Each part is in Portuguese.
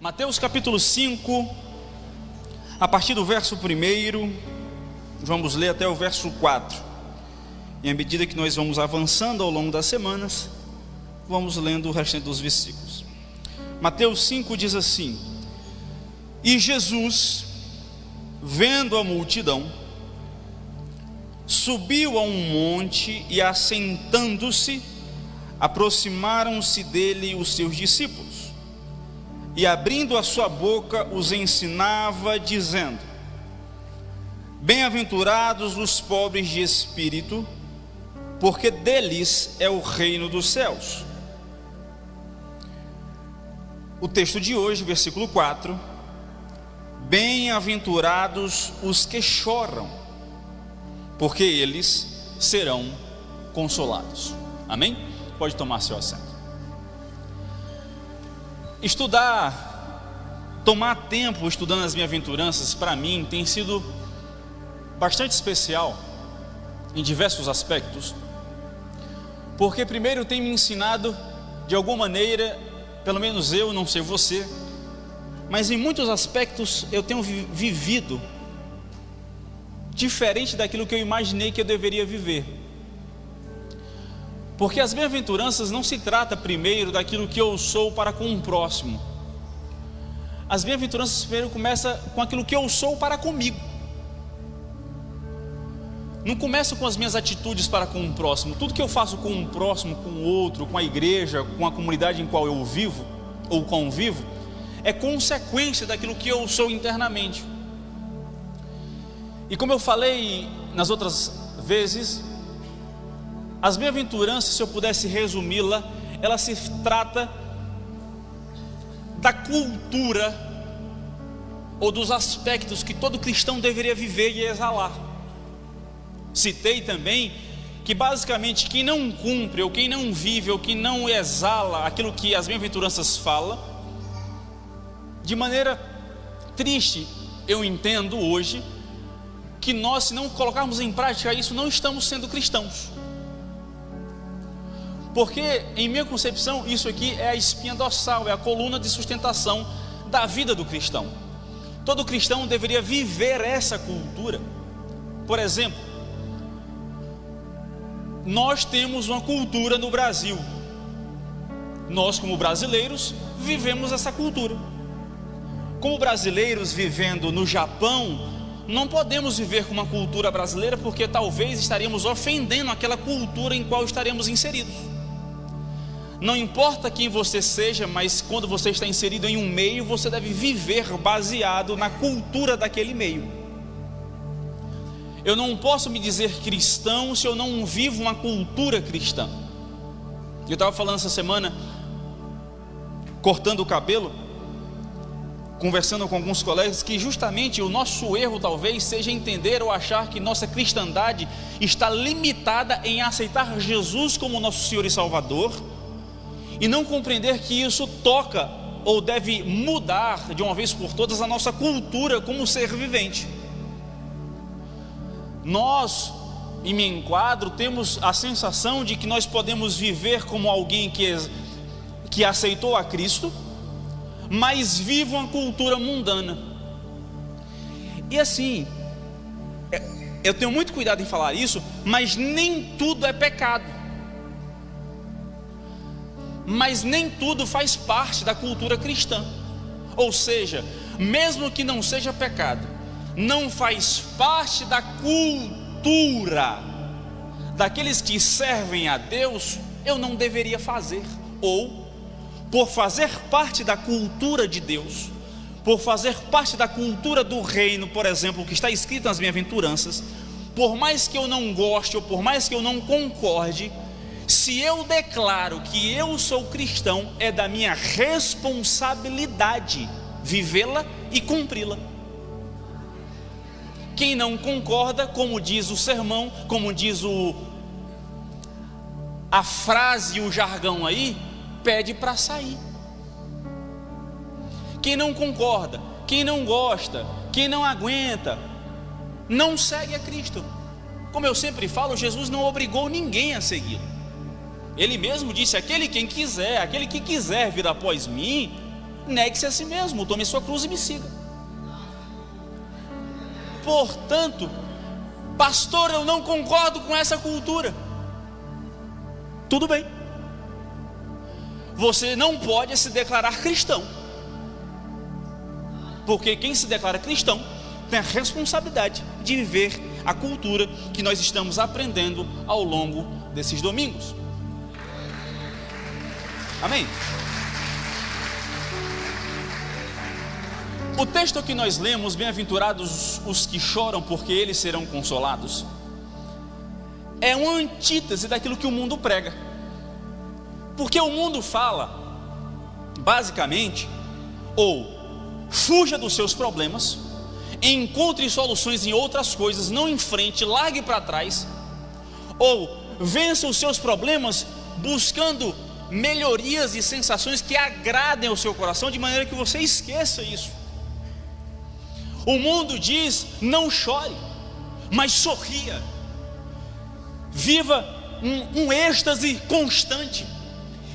Mateus capítulo 5, a partir do verso 1, vamos ler até o verso 4. E à medida que nós vamos avançando ao longo das semanas, vamos lendo o restante dos versículos. Mateus 5 diz assim: E Jesus, vendo a multidão, subiu a um monte e, assentando-se, aproximaram-se dele os seus discípulos. E abrindo a sua boca, os ensinava, dizendo: Bem-aventurados os pobres de espírito, porque deles é o reino dos céus. O texto de hoje, versículo 4: Bem-aventurados os que choram, porque eles serão consolados. Amém? Pode tomar seu assento. Tomar tempo estudando as bem-aventuranças, para mim, tem sido bastante especial em diversos aspectos, porque primeiro tem me ensinado, de alguma maneira, pelo menos eu, não sei você, mas em muitos aspectos eu tenho vivido diferente daquilo que eu imaginei que eu deveria viver. Porque as bem-aventuranças não se trata primeiro daquilo que eu sou para com o próximo. As bem-aventuranças primeiro começam com aquilo que eu sou para comigo. Não começa com as minhas atitudes para com o próximo. Tudo que eu faço com o próximo, com o outro, com a igreja, com a comunidade em qual eu vivo ou convivo, é consequência daquilo que eu sou internamente. E como eu falei nas outras vezes, as bem-aventuranças, se eu pudesse resumi-la, ela se trata da cultura ou dos aspectos que todo cristão deveria viver e exalar. Citei também que basicamente quem não cumpre, ou quem não vive, ou quem não exala aquilo que as bem-aventuranças falam, de maneira triste, eu entendo hoje, que nós, se não colocarmos em prática isso, não estamos sendo cristãos. Porque, em minha concepção, isso aqui é a espinha dorsal, é a coluna de sustentação da vida do cristão. Todo cristão deveria viver essa cultura. Por exemplo, nós temos uma cultura no Brasil. Nós, como brasileiros, vivemos essa cultura. Como brasileiros vivendo no Japão, não podemos viver com uma cultura brasileira, porque talvez estaríamos ofendendo aquela cultura em qual estaremos inseridos. Não importa quem você seja, mas quando você está inserido em um meio, você deve viver baseado na cultura daquele meio. Eu não posso me dizer cristão se eu não vivo uma cultura cristã. Eu estava falando essa semana, cortando o cabelo, conversando com alguns colegas, que justamente o nosso erro talvez seja entender ou achar que nossa cristandade está limitada em aceitar Jesus como nosso Senhor e Salvador, e não compreender que isso toca ou deve mudar de uma vez por todas a nossa cultura como ser vivente. Nós, e me enquadro, temos a sensação de que nós podemos viver como alguém que aceitou a Cristo, mas vive uma cultura mundana. E assim, eu tenho muito cuidado em falar isso, mas nem tudo é pecado. Mas nem tudo faz parte da cultura cristã. Ou seja, mesmo que não seja pecado, não faz parte da cultura daqueles que servem a Deus, eu não deveria fazer. Ou, por fazer parte da cultura de Deus, por fazer parte da cultura do reino, por exemplo, que está escrito nas bem-aventuranças, por mais que eu não goste ou por mais que eu não concorde, se eu declaro que eu sou cristão, é da minha responsabilidade vivê-la e cumpri-la. Quem não concorda, como diz o sermão, como diz a frase e o jargão aí, pede para sair. Quem não concorda, quem não gosta, quem não aguenta, não segue a Cristo. Como eu sempre falo, Jesus não obrigou ninguém a segui-lo. Ele mesmo disse: aquele que quiser vir após mim, negue-se a si mesmo, tome sua cruz e me siga. Portanto, pastor, eu não concordo com essa cultura. Tudo bem. Você não pode se declarar cristão, porque quem se declara cristão tem a responsabilidade de viver a cultura que nós estamos aprendendo ao longo desses domingos. Amém? O texto que nós lemos, bem-aventurados os que choram, porque eles serão consolados, é uma antítese daquilo que o mundo prega. Porque o mundo fala, basicamente, ou fuja dos seus problemas, encontre soluções em outras coisas, não enfrente, largue para trás, ou vença os seus problemas buscando melhorias e sensações que agradem ao seu coração, de maneira que você esqueça isso. O mundo diz: não chore, mas sorria, viva um êxtase constante.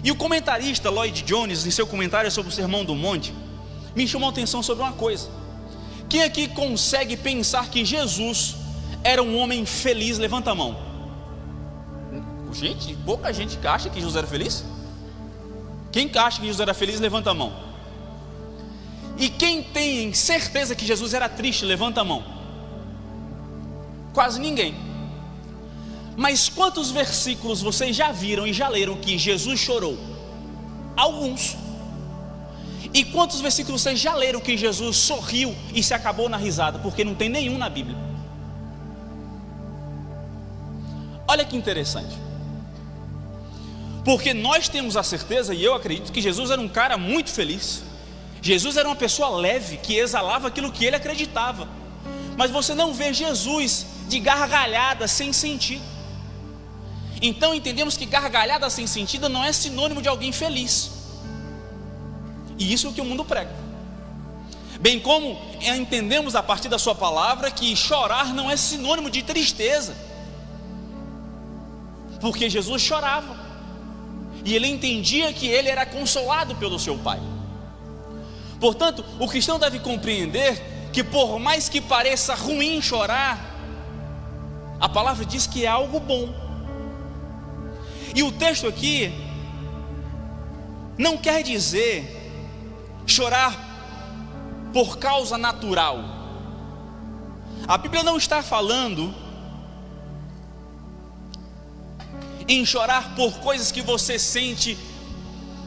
E o comentarista Lloyd Jones, em seu comentário sobre o Sermão do Monte, me chamou a atenção sobre uma coisa. Quem aqui consegue pensar que Jesus era um homem feliz? Levanta a mão. Gente, pouca gente acha que Jesus era feliz. Quem acha que Jesus era feliz, levanta a mão. E quem tem certeza que Jesus era triste, levanta a mão. Quase ninguém. Mas quantos versículos vocês já viram e já leram que Jesus chorou? Alguns. E quantos versículos vocês já leram que Jesus sorriu e se acabou na risada? Porque não tem nenhum na Bíblia. Olha que interessante. Porque nós temos a certeza, e eu acredito, que Jesus era um cara muito feliz. Jesus era uma pessoa leve, que exalava aquilo que ele acreditava. Mas você não vê Jesus de gargalhada sem sentido. Então entendemos que gargalhada sem sentido não é sinônimo de alguém feliz. E isso é o que o mundo prega. Bem como entendemos a partir da sua palavra que chorar não é sinônimo de tristeza. Porque Jesus chorava, e ele entendia que ele era consolado pelo seu Pai. Portanto, o cristão deve compreender que, por mais que pareça ruim chorar, a palavra diz que é algo bom. E o texto aqui não quer dizer chorar por causa natural. A Bíblia não está falando em chorar por coisas que você sente,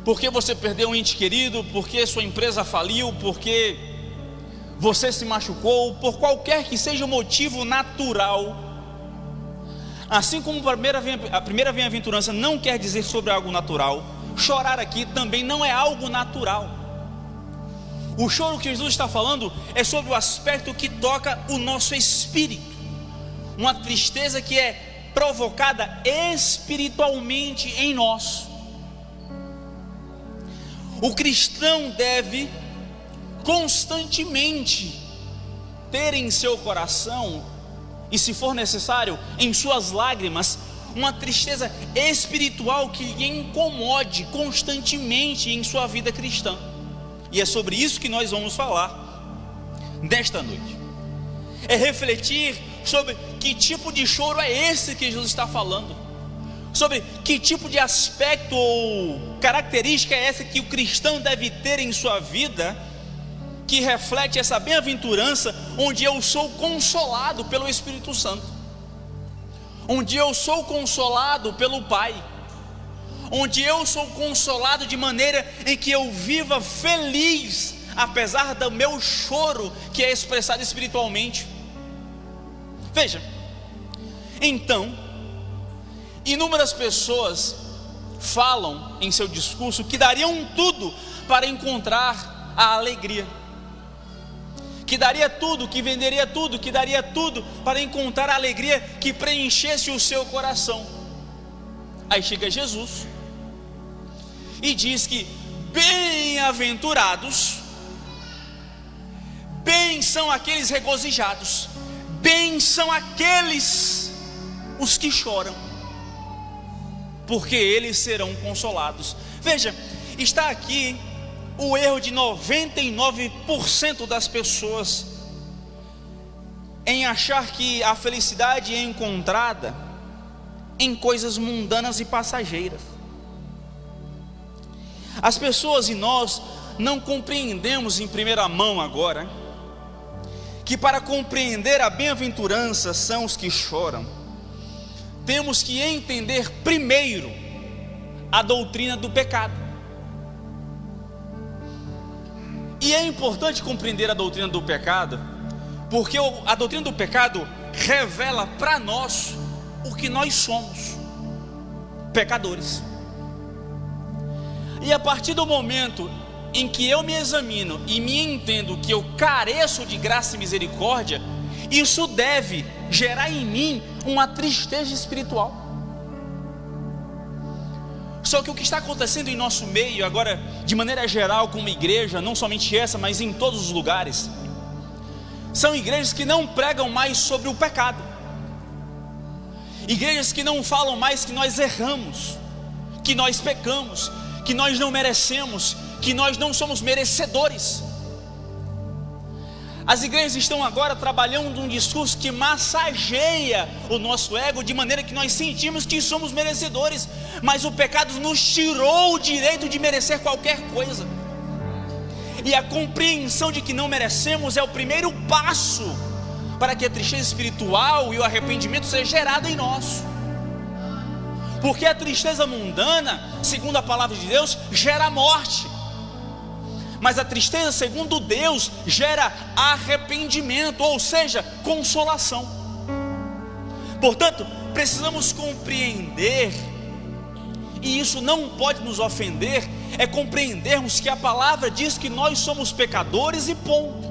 porque você perdeu um ente querido, porque sua empresa faliu, porque você se machucou, por qualquer que seja o motivo natural. Assim como a primeira bem-aventurança não quer dizer sobre algo natural, chorar aqui também não é algo natural. O choro que Jesus está falando é sobre o aspecto que toca o nosso espírito, uma tristeza que é provocada espiritualmente em nós. O cristão deve constantemente ter em seu coração, e se for necessário, em suas lágrimas, uma tristeza espiritual que lhe incomode constantemente em sua vida cristã. E é sobre isso que nós vamos falar nesta noite. É refletir sobre que tipo de choro é esse que Jesus está falando, sobre que tipo de aspecto ou característica é essa que o cristão deve ter em sua vida, que reflete essa bem-aventurança, onde eu sou consolado pelo Espírito Santo, onde eu sou consolado pelo Pai, onde eu sou consolado de maneira em que eu viva feliz, apesar do meu choro que é expressado espiritualmente. Veja, então, inúmeras pessoas falam em seu discurso que dariam tudo para encontrar a alegria, que daria tudo, que venderia tudo, que daria tudo para encontrar a alegria que preenchesse o seu coração. Aí chega Jesus e diz que bem-aventurados, bem são aqueles regozijados, bem são aqueles os que choram, porque eles serão consolados. Veja, está aqui o erro de 99% das pessoas em achar que a felicidade é encontrada em coisas mundanas e passageiras. As pessoas e nós não compreendemos em primeira mão agora que para compreender a bem-aventurança são os que choram, temos que entender primeiro a doutrina do pecado. E é importante compreender a doutrina do pecado, porque a doutrina do pecado revela para nós o que nós somos: pecadores. E a partir do momento em que eu me examino e me entendo que eu careço de graça e misericórdia, isso deve gerar em mim uma tristeza espiritual. Só que o que está acontecendo em nosso meio agora, de maneira geral, como igreja, não somente essa, mas em todos os lugares, são igrejas que não pregam mais sobre o pecado, igrejas que não falam mais que nós erramos, que nós pecamos, que nós não merecemos, que nós não somos merecedores. As igrejas estão agora trabalhando um discurso que massageia o nosso ego, de maneira que nós sentimos que somos merecedores, mas o pecado nos tirou o direito de merecer qualquer coisa. E a compreensão de que não merecemos é o primeiro passo para que a tristeza espiritual e o arrependimento seja gerado em nós. Porque a tristeza mundana, segundo a palavra de Deus, gera morte, mas a tristeza, segundo Deus, gera arrependimento, ou seja, consolação. Portanto, precisamos compreender, e isso não pode nos ofender, é compreendermos que a palavra diz que nós somos pecadores e ponto.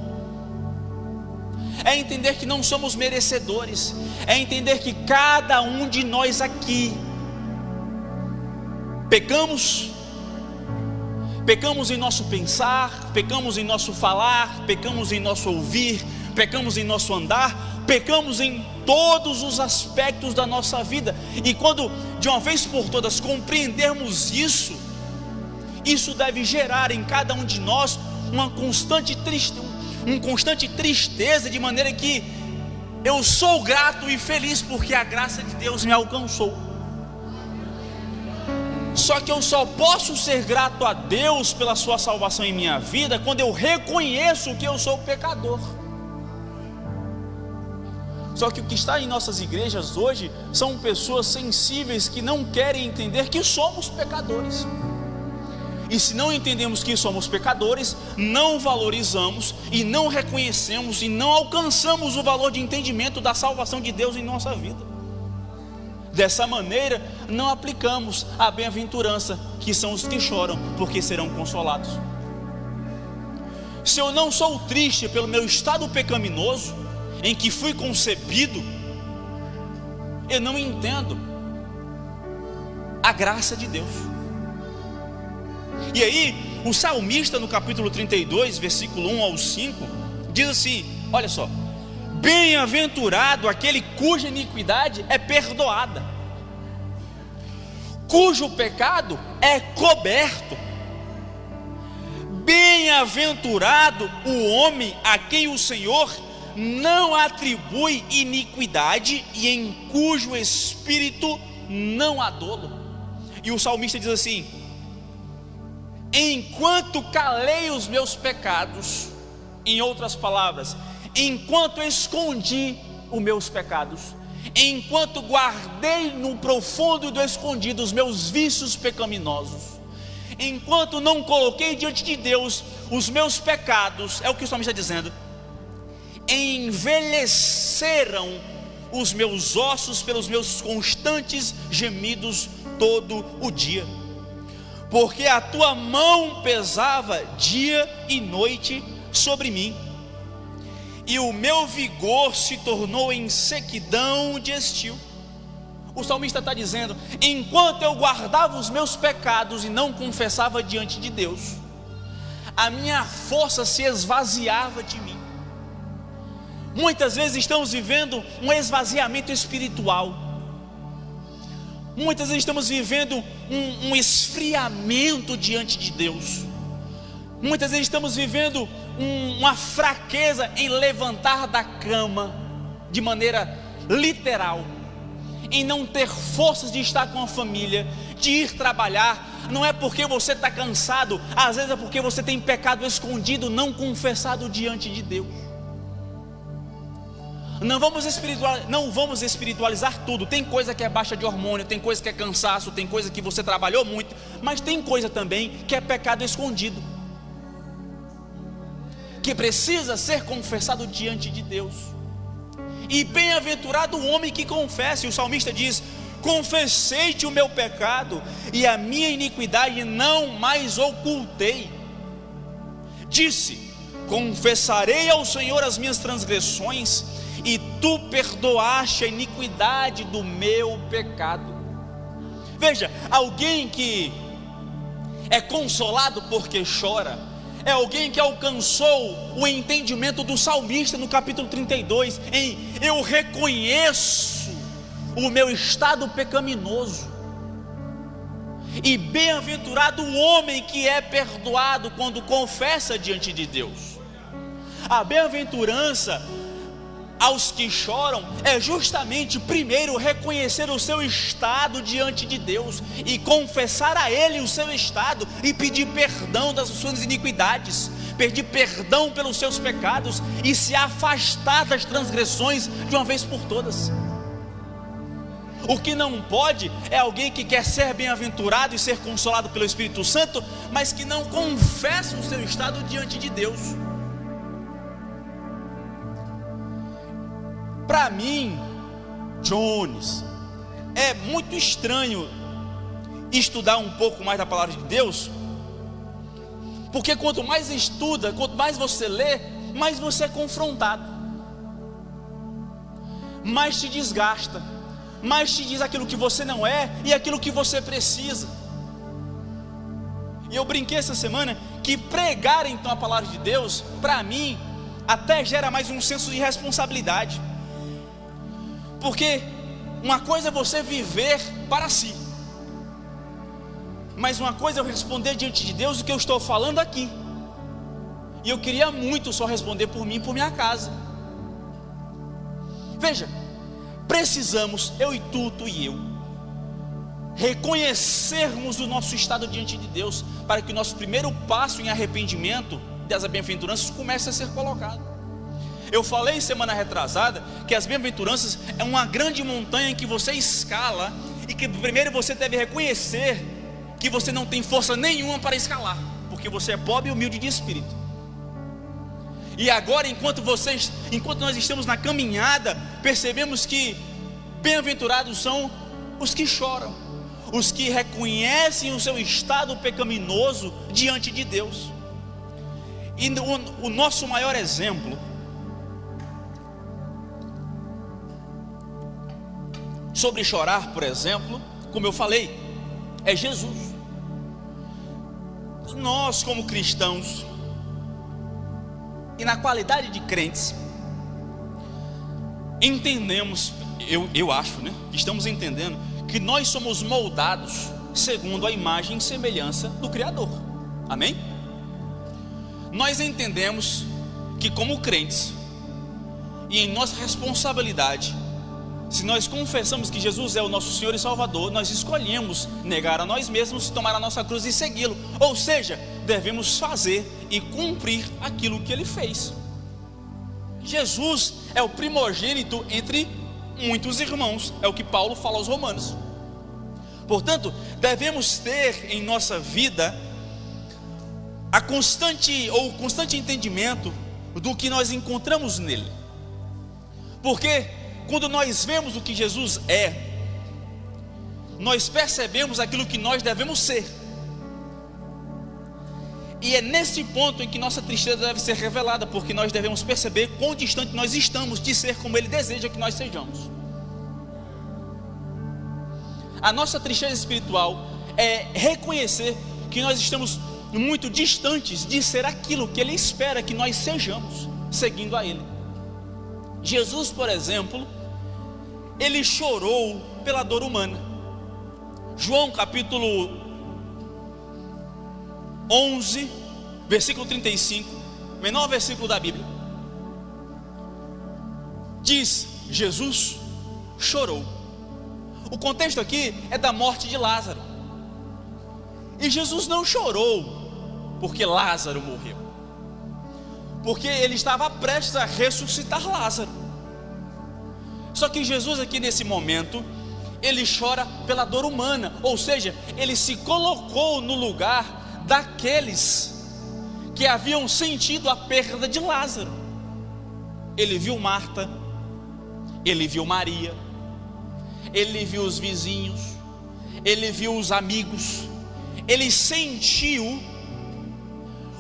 É entender que não somos merecedores, é entender que cada um de nós aqui pecamos em nosso pensar, pecamos em nosso falar, pecamos em nosso ouvir, pecamos em nosso andar, pecamos em todos os aspectos da nossa vida. E quando de uma vez por todas compreendermos isso deve gerar em cada um de nós uma constante tristeza, de maneira que eu sou grato e feliz porque a graça de Deus me alcançou. Só que eu só posso ser grato a Deus pela sua salvação em minha vida quando eu reconheço que eu sou pecador. Só que o que está em nossas igrejas hoje são pessoas sensíveis que não querem entender que somos pecadores. E se não entendemos que somos pecadores, não valorizamos e não reconhecemos e não alcançamos o valor de entendimento da salvação de Deus em nossa vida. Dessa maneira, não aplicamos a bem-aventurança, que são os que choram, porque serão consolados. Se eu não sou triste pelo meu estado pecaminoso, em que fui concebido, eu não entendo a graça de Deus. E aí, o salmista no capítulo 32, versículo 1 ao 5, diz assim, olha só: bem-aventurado aquele cuja iniquidade é perdoada, cujo pecado é coberto. Bem-aventurado o homem a quem o Senhor não atribui iniquidade e em cujo espírito não há dolo. E o salmista diz assim: enquanto calei os meus pecados, em outras palavras, enquanto escondi os meus pecados, enquanto guardei no profundo do escondido os meus vícios pecaminosos, enquanto não coloquei diante de Deus os meus pecados, é o que o salmista está dizendo, envelheceram os meus ossos pelos meus constantes gemidos todo o dia, porque a tua mão pesava dia e noite sobre mim, e o meu vigor se tornou em sequidão de estio. O salmista está dizendo: enquanto eu guardava os meus pecados e não confessava diante de Deus, a minha força se esvaziava de mim. Muitas vezes estamos vivendo um esvaziamento espiritual. Muitas vezes estamos vivendo um esfriamento diante de Deus. Muitas vezes estamos vivendo uma fraqueza em levantar da cama de maneira literal, em não ter forças de estar com a família, de ir trabalhar. Não é porque você está cansado, às vezes é porque você tem pecado escondido, não confessado diante de Deus. Não vamos espiritualizar tudo. Tem coisa que é baixa de hormônio, tem coisa que é cansaço, tem coisa que você trabalhou muito, mas tem coisa também que é pecado escondido, que precisa ser confessado diante de Deus. E bem-aventurado o homem que confessa. E o salmista diz: confessei-te o meu pecado e a minha iniquidade não mais ocultei. Disse: confessarei ao Senhor as minhas transgressões, e tu perdoaste a iniquidade do meu pecado. Veja, alguém que é consolado porque chora é alguém que alcançou o entendimento do salmista no capítulo 32, em eu reconheço o meu estado pecaminoso. E bem-aventurado o homem que é perdoado quando confessa diante de Deus. A bem-aventurança aos que choram é justamente primeiro reconhecer o seu estado diante de Deus e confessar a Ele o seu estado e pedir perdão das suas iniquidades, pedir perdão pelos seus pecados e se afastar das transgressões de uma vez por todas. O que não pode é alguém que quer ser bem-aventurado e ser consolado pelo Espírito Santo, mas que não confessa o seu estado diante de Deus. Para mim, Jones, é muito estranho estudar um pouco mais da palavra de Deus, porque quanto mais estuda, quanto mais você lê, mais você é confrontado, mais te desgasta, mais te diz aquilo que você não é e aquilo que você precisa. E eu brinquei essa semana que pregar então a palavra de Deus, para mim, até gera mais um senso de responsabilidade. Porque uma coisa é você viver para si, mas uma coisa é eu responder diante de Deus o que eu estou falando aqui. E eu queria muito só responder por mim e por minha casa. Veja, precisamos, eu e tu e eu, reconhecermos o nosso estado diante de Deus, para que o nosso primeiro passo em arrependimento das bem-aventuranças comece a ser colocado. Eu falei semana retrasada que as bem-aventuranças é uma grande montanha que você escala, e que primeiro você deve reconhecer que você não tem força nenhuma para escalar, porque você é pobre e humilde de espírito. E agora, enquanto nós estamos na caminhada, percebemos que bem-aventurados são os que choram, os que reconhecem o seu estado pecaminoso diante de Deus. E o nosso maior exemplo sobre chorar, por exemplo, como eu falei, é Jesus. Nós, como cristãos, e na qualidade de crentes, entendemos, eu acho, que estamos entendendo que nós somos moldados segundo a imagem e semelhança do Criador. Amém? Nós entendemos que, como crentes, e em nossa responsabilidade, se nós confessamos que Jesus é o nosso Senhor e Salvador, nós escolhemos negar a nós mesmos, tomar a nossa cruz e segui-lo. Ou seja, devemos fazer e cumprir aquilo que Ele fez. Jesus é o primogênito entre muitos irmãos, é o que Paulo fala aos Romanos. Portanto, devemos ter em nossa vida o constante entendimento do que nós encontramos nele. Porque quando nós vemos o que Jesus é, nós percebemos aquilo que nós devemos ser. E é nesse ponto em que nossa tristeza deve ser revelada, porque nós devemos perceber quão distante nós estamos de ser como Ele deseja que nós sejamos. A nossa tristeza espiritual é reconhecer que nós estamos muito distantes de ser aquilo que Ele espera que nós sejamos, seguindo a Ele. Jesus, por exemplo, Ele chorou pela dor humana. João capítulo 11, versículo 35, menor versículo da Bíblia, diz: Jesus chorou. O contexto aqui é da morte de Lázaro. E Jesus não chorou porque Lázaro morreu, porque ele estava prestes a ressuscitar Lázaro. Só que Jesus aqui nesse momento, ele chora pela dor humana, ou seja, ele se colocou no lugar daqueles que haviam sentido a perda de Lázaro. Ele viu Marta, ele viu Maria, ele viu os vizinhos, ele viu os amigos, ele sentiu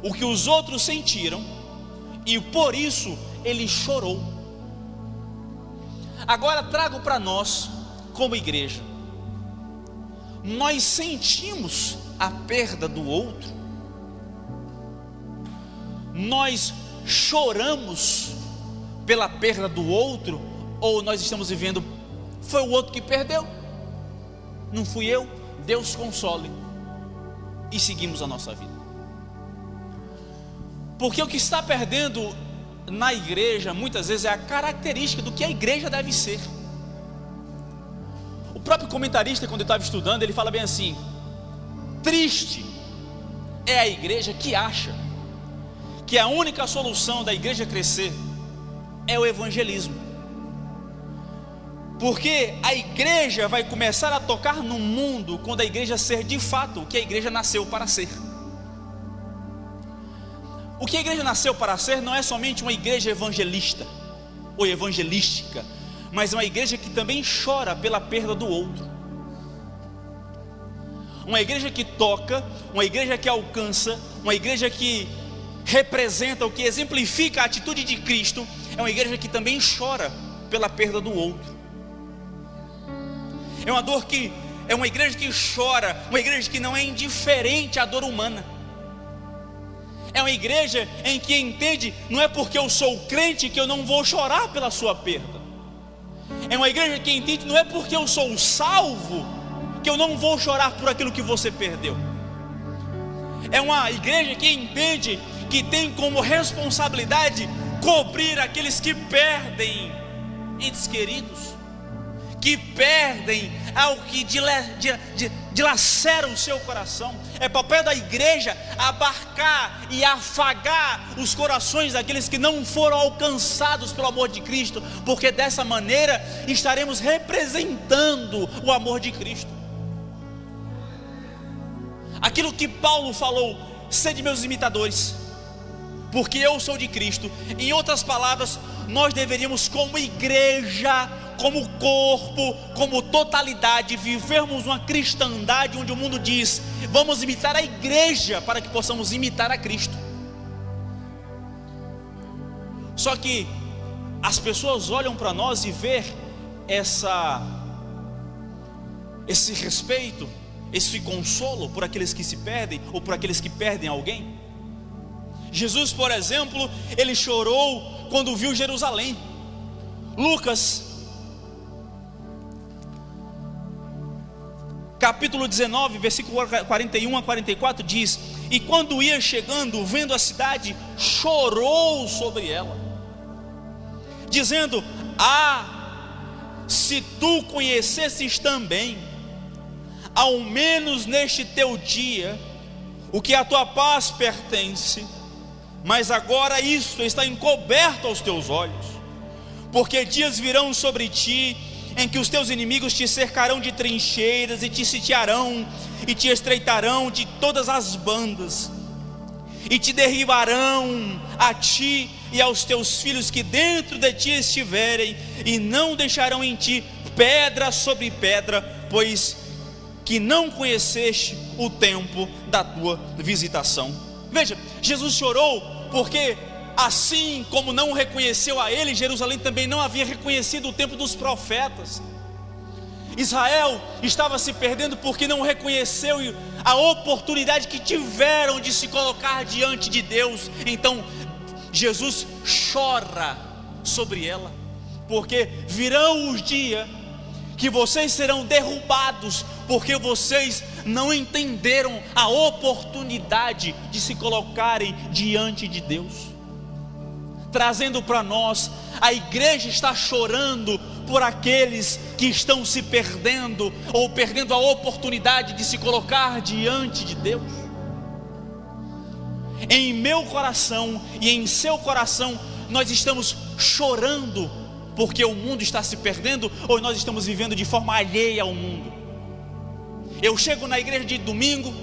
o que os outros sentiram, e por isso ele chorou. Agora trago para nós, como igreja, nós sentimos a perda do outro? Nós choramos pela perda do outro? Ou nós estamos vivendo, foi o outro que perdeu, não fui eu, Deus console, e seguimos a nossa vida? Porque o que está perdendo na igreja muitas vezes é a característica do que a igreja deve ser. O próprio comentarista, quando eu estava estudando, ele fala bem assim: triste é a igreja que acha que a única solução da igreja crescer é o evangelismo. Porque a igreja vai começar a tocar no mundo quando a igreja ser de fato o que a igreja nasceu para ser. O que a igreja nasceu para ser não é somente uma igreja evangelista ou evangelística, mas uma igreja que também chora pela perda do outro. Uma igreja que toca, uma igreja que alcança, uma igreja que representa, o que exemplifica a atitude de Cristo, é uma igreja que também chora pela perda do outro. É uma dor que, é uma igreja que chora, uma igreja que não é indiferente à dor humana. É uma igreja em que entende, não é porque eu sou crente que eu não vou chorar pela sua perda. É uma igreja que entende, não é porque eu sou salvo que eu não vou chorar por aquilo que você perdeu. É uma igreja que entende que tem como responsabilidade cobrir aqueles que perdem entes queridos, que perdem algo que dilacera o seu coração. É papel da igreja abarcar e afagar os corações daqueles que não foram alcançados pelo amor de Cristo, porque dessa maneira estaremos representando o amor de Cristo. Aquilo que Paulo falou: sede meus imitadores, porque eu sou de Cristo. Em outras palavras, nós deveríamos, como igreja, como corpo, como totalidade, vivermos uma cristandade onde o mundo diz: vamos imitar a igreja para que possamos imitar a Cristo. Só que as pessoas olham para nós e vê esse respeito, esse consolo por aqueles que se perdem, ou por aqueles que perdem alguém. Jesus, por exemplo, ele chorou quando viu Jerusalém. Lucas capítulo 19, versículo 41 a 44 diz: e quando ia chegando, vendo a cidade, chorou sobre ela, dizendo: se tu conhecesses também, ao menos neste teu dia, o que a tua paz pertence, mas agora isto está encoberto aos teus olhos. Porque dias virão sobre ti em que os teus inimigos te cercarão de trincheiras, e te sitiarão, e te estreitarão de todas as bandas, e te derribarão a ti e aos teus filhos que dentro de ti estiverem, e não deixarão em ti pedra sobre pedra, pois que não conheceste o tempo da tua visitação. Veja, Jesus chorou porque, assim como não reconheceu a ele, Jerusalém também não havia reconhecido o tempo dos profetas. Israel estava se perdendo porque não reconheceu a oportunidade que tiveram de se colocar diante de Deus. Então Jesus chora sobre ela, porque virão os dias que vocês serão derrubados, porque vocês não entenderam a oportunidade de se colocarem diante de Deus, trazendo para nós: a igreja está chorando por aqueles que estão se perdendo, ou perdendo a oportunidade de se colocar diante de Deus. Em meu coração e em seu coração, nós estamos chorando porque o mundo está se perdendo, ou nós estamos vivendo de forma alheia ao mundo? Eu chego na igreja de domingo,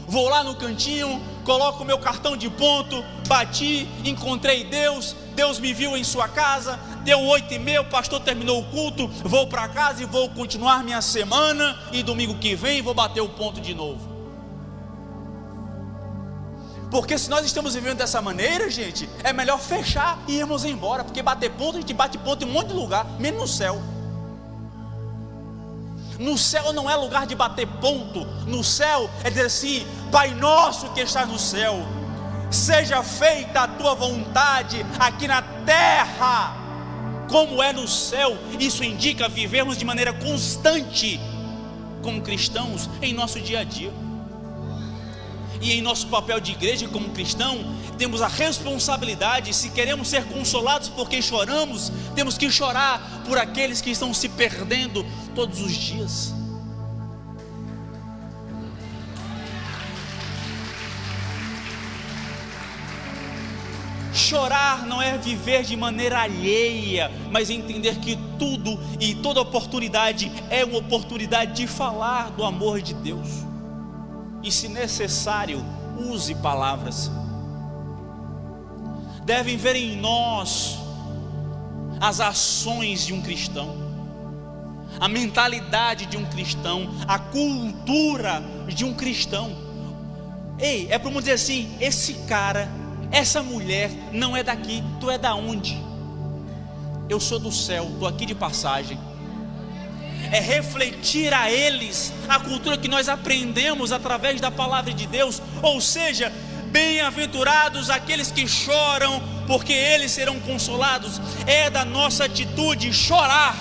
vou lá no cantinho, coloco o meu cartão de ponto, bati, encontrei Deus, Deus me viu em sua casa, deu 8h30, o pastor terminou o culto, vou para casa e vou continuar minha semana, e domingo que vem vou bater o ponto de novo. Porque se nós estamos vivendo dessa maneira, gente, é melhor fechar e irmos embora, porque bater ponto, a gente bate ponto em um monte de lugar, menos no céu. No céu não é lugar de bater ponto. No céu é dizer assim: Pai nosso que estás no céu, seja feita a tua vontade aqui na terra como é no céu. Isso indica vivermos de maneira constante como cristãos em nosso dia a dia. E em nosso papel de igreja como cristão, temos a responsabilidade, se queremos ser consolados por quem choramos, temos que chorar por aqueles que estão se perdendo todos os dias. Chorar não é viver de maneira alheia, mas entender que tudo e toda oportunidade é uma oportunidade de falar do amor de Deus. E se necessário, use palavras. Devem ver em nós as ações de um cristão, a mentalidade de um cristão, a cultura de um cristão. Ei, é para o mundo dizer assim: esse cara, essa mulher não é daqui. Tu é da onde? Eu sou do céu, estou aqui de passagem. É refletir a eles a cultura que nós aprendemos através da palavra de Deus. Ou seja, bem-aventurados aqueles que choram, porque eles serão consolados. É da nossa atitude chorar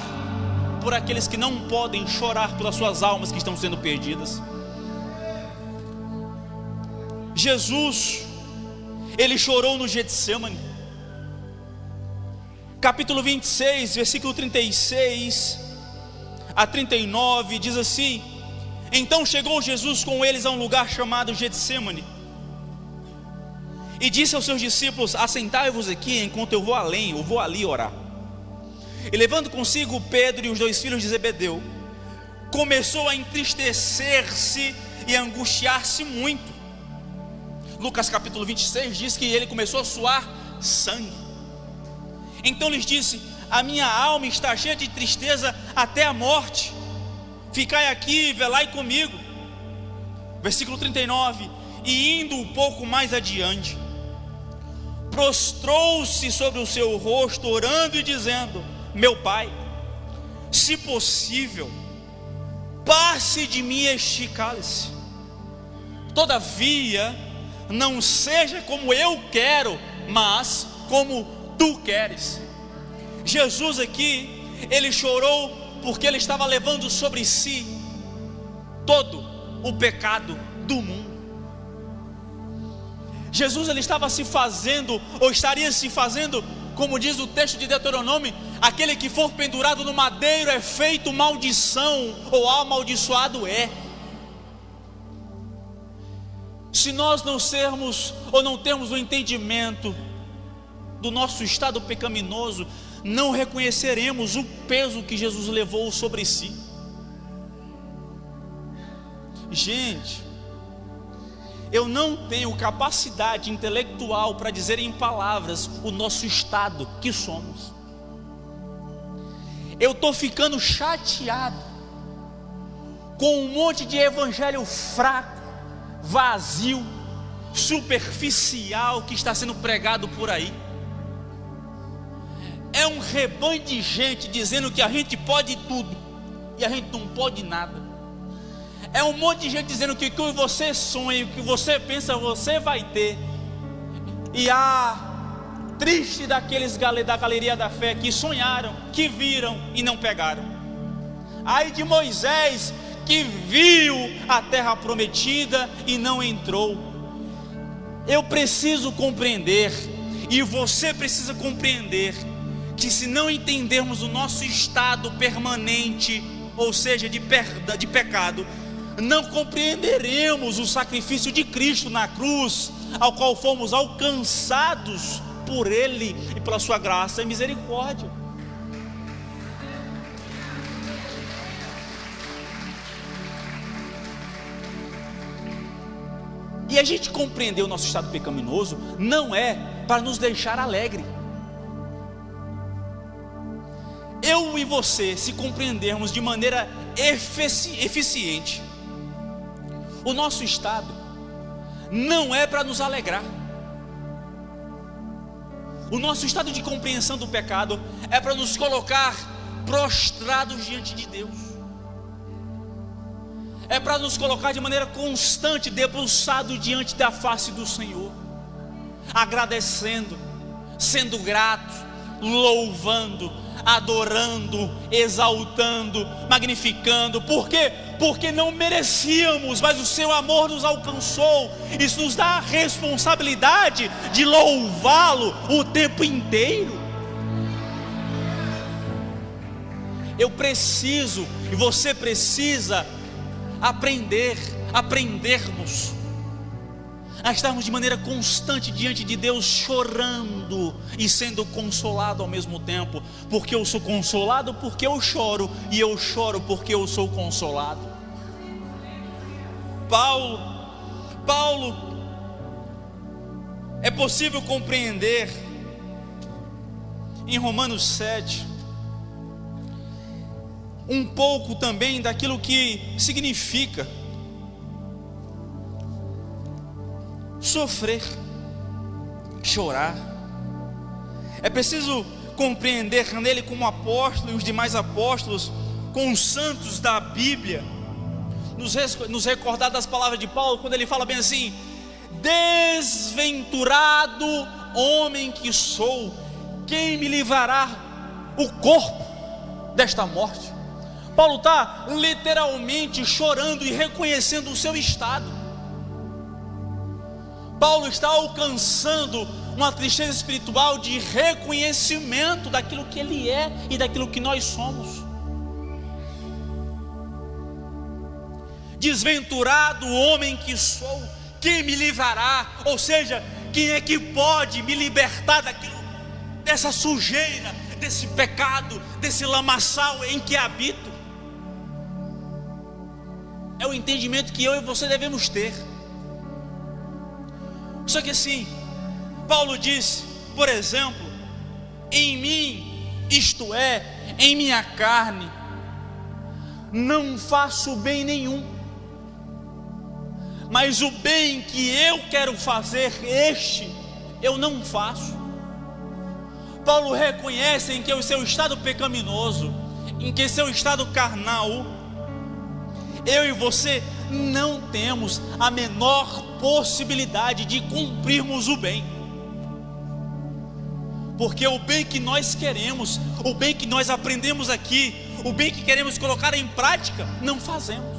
por aqueles que não podem chorar pelas suas almas que estão sendo perdidas. Jesus, ele chorou no Getsemane. Capítulo 26, versículo 36 a 39, diz assim: então chegou Jesus com eles a um lugar chamado Getsemane, e disse aos seus discípulos: assentai-vos aqui enquanto eu vou ali orar. E levando consigo Pedro e os 2 filhos de Zebedeu, começou a entristecer-se e a angustiar-se muito. Lucas capítulo 26 diz que ele começou a suar sangue. Então lhes disse: a minha alma está cheia de tristeza até a morte, ficai aqui e velai comigo. Versículo 39, e indo um pouco mais adiante, prostrou-se sobre o seu rosto, orando e dizendo: meu Pai, se possível, passe de mim este cálice, todavia não seja como eu quero, mas como tu queres. Jesus aqui, ele chorou porque ele estava levando sobre si todo o pecado do mundo. Jesus, ele estava se fazendo, ou estaria se fazendo, como diz o texto de Deuteronômio: aquele que for pendurado no madeiro é feito maldição, ou amaldiçoado é. Se nós não sermos, ou não temos o entendimento do nosso estado pecaminoso, não reconheceremos o peso que Jesus levou sobre si. Gente, eu não tenho capacidade intelectual para dizer em palavras o nosso estado que somos. Eu estou ficando chateado com um monte de evangelho fraco, vazio, superficial que está sendo pregado por aí. É um rebanho de gente dizendo que a gente pode tudo e a gente não pode nada. É um monte de gente dizendo que o que você sonha, o que você pensa, você vai ter. E triste daqueles da galeria da fé que sonharam, que viram e não pegaram. Ai de Moisés, que viu a terra prometida e não entrou. Eu preciso compreender, e você precisa compreender, que se não entendermos o nosso estado permanente, ou seja, de pecado, não compreenderemos o sacrifício de Cristo na cruz, ao qual fomos alcançados por Ele e pela sua graça e misericórdia. E a gente compreender o nosso estado pecaminoso não é para nos deixar alegre. Eu e você, se compreendermos de maneira eficiente o nosso estado, não é para nos alegrar. O nosso estado de compreensão do pecado é para nos colocar prostrados diante de Deus, é para nos colocar de maneira constante, debruçado diante da face do Senhor, agradecendo, sendo grato, louvando, adorando, exaltando, magnificando. Por quê? Porque não merecíamos, mas o seu amor nos alcançou. Isso nos dá a responsabilidade de louvá-lo o tempo inteiro. Eu preciso, e você precisa aprendermos a estarmos de maneira constante diante de Deus, chorando e sendo consolado ao mesmo tempo, porque eu sou consolado porque eu choro, e eu choro porque eu sou consolado. Paulo, é possível compreender em Romanos 7 um pouco também daquilo que significa sofrer, chorar. É preciso compreender nele, como apóstolo e os demais apóstolos, com os santos da Bíblia, nos recordar das palavras de Paulo, quando ele fala bem assim: desventurado homem que sou, quem me livrará o corpo desta morte? Paulo está literalmente chorando e reconhecendo o seu estado. Paulo está alcançando uma tristeza espiritual de reconhecimento daquilo que ele é e daquilo que nós somos. Desventurado homem que sou, quem me livrará? Ou seja, quem é que pode me libertar dessa sujeira, desse pecado, desse lamaçal em que habito? É o entendimento que eu e você devemos ter. Só que assim, Paulo diz, por exemplo, em mim, isto é, em minha carne, não faço bem nenhum, mas o bem que eu quero fazer, este eu não faço. Paulo reconhece em que o seu estado pecaminoso, em que seu estado carnal, eu e você não temos a menor possibilidade de cumprirmos o bem, porque o bem que nós queremos, o bem que nós aprendemos aqui, o bem que queremos colocar em prática, não fazemos.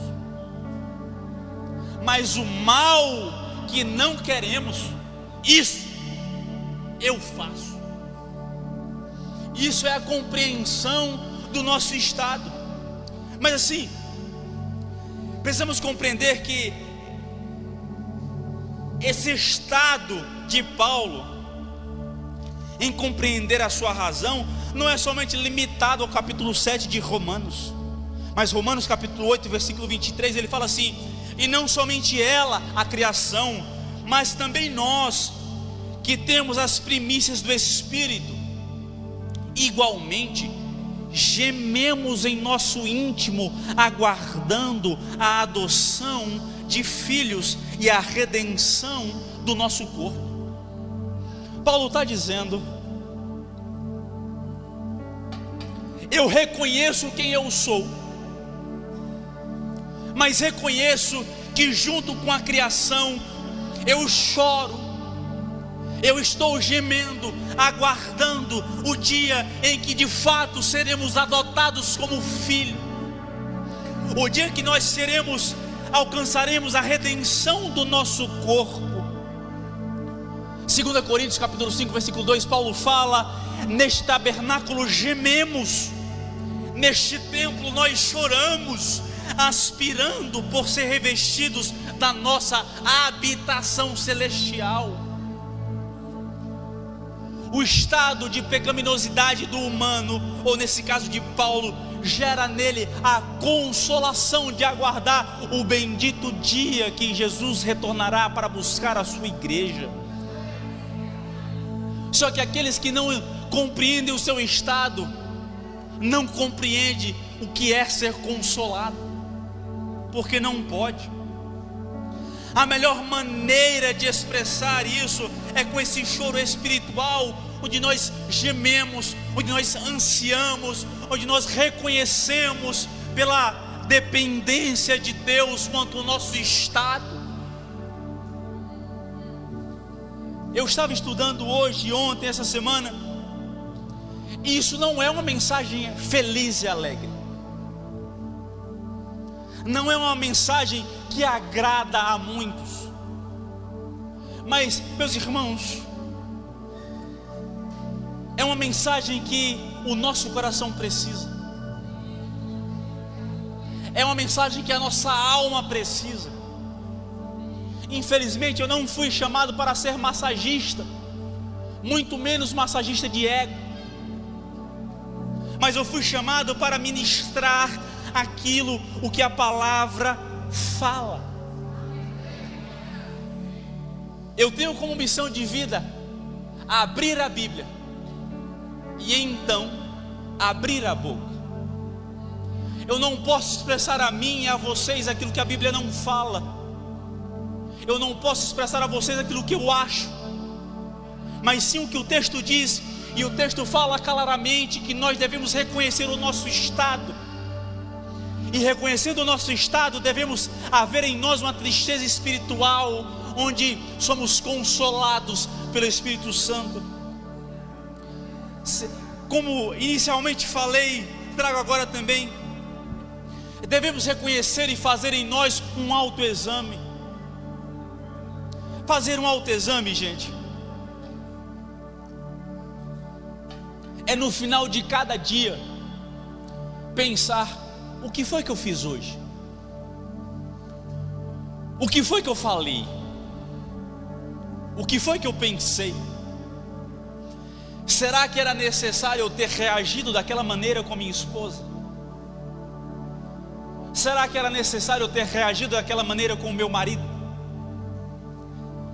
Mas o mal que não queremos, isso eu faço. Isso é a compreensão do nosso estado. Mas assim, precisamos compreender que esse estado de Paulo em compreender a sua razão não é somente limitado ao capítulo 7 de Romanos, mas Romanos capítulo 8, versículo 23, ele fala assim: e não somente ela, a criação, mas também nós, que temos as primícias do Espírito, igualmente gememos em nosso íntimo, aguardando a adoção de filhos e a redenção do nosso corpo. Paulo está dizendo: eu reconheço quem eu sou, mas reconheço que junto com a criação eu choro, eu estou gemendo, aguardando o dia em que de fato seremos adotados como filho, o dia que nós alcançaremos a redenção do nosso corpo. 2 Coríntios capítulo 5, versículo 2, Paulo fala: neste tabernáculo gememos, neste templo nós choramos, aspirando por ser revestidos da nossa habitação celestial. O estado de pecaminosidade do humano, ou nesse caso de Paulo, gera nele a consolação de aguardar o bendito dia que Jesus retornará para buscar a sua igreja. Só que aqueles que não compreendem o seu estado, não compreendem o que é ser consolado, porque não pode. A melhor maneira de expressar isso é com esse choro espiritual, onde nós gememos, onde nós ansiamos, onde nós reconhecemos pela dependência de Deus quanto ao nosso estado. Eu estava estudando hoje, ontem, essa semana, e isso não é uma mensagem feliz e alegre, não é uma mensagem que agrada a muitos, mas, meus irmãos, é uma mensagem que o nosso coração precisa, é uma mensagem que a nossa alma precisa. Infelizmente eu não fui chamado para ser massagista, muito menos massagista de ego, mas eu fui chamado para ministrar o que a palavra fala. Eu tenho como missão de vida abrir a Bíblia e então abrir a boca. Eu não posso expressar a mim e a vocês aquilo que a Bíblia não fala. Eu não posso expressar a vocês aquilo que eu acho, mas sim o que o texto diz. E o texto fala claramente que nós devemos reconhecer o nosso estado, e reconhecendo o nosso estado, devemos haver em nós uma tristeza espiritual, onde somos consolados pelo Espírito Santo. Como inicialmente falei, trago agora também, devemos reconhecer e fazer em nós um autoexame. Fazer um autoexame, gente, é no final de cada dia pensar: o que foi que eu fiz hoje? O que foi que eu falei? O que foi que eu pensei? Será que era necessário eu ter reagido daquela maneira com minha esposa? Será que era necessário eu ter reagido daquela maneira com o meu marido?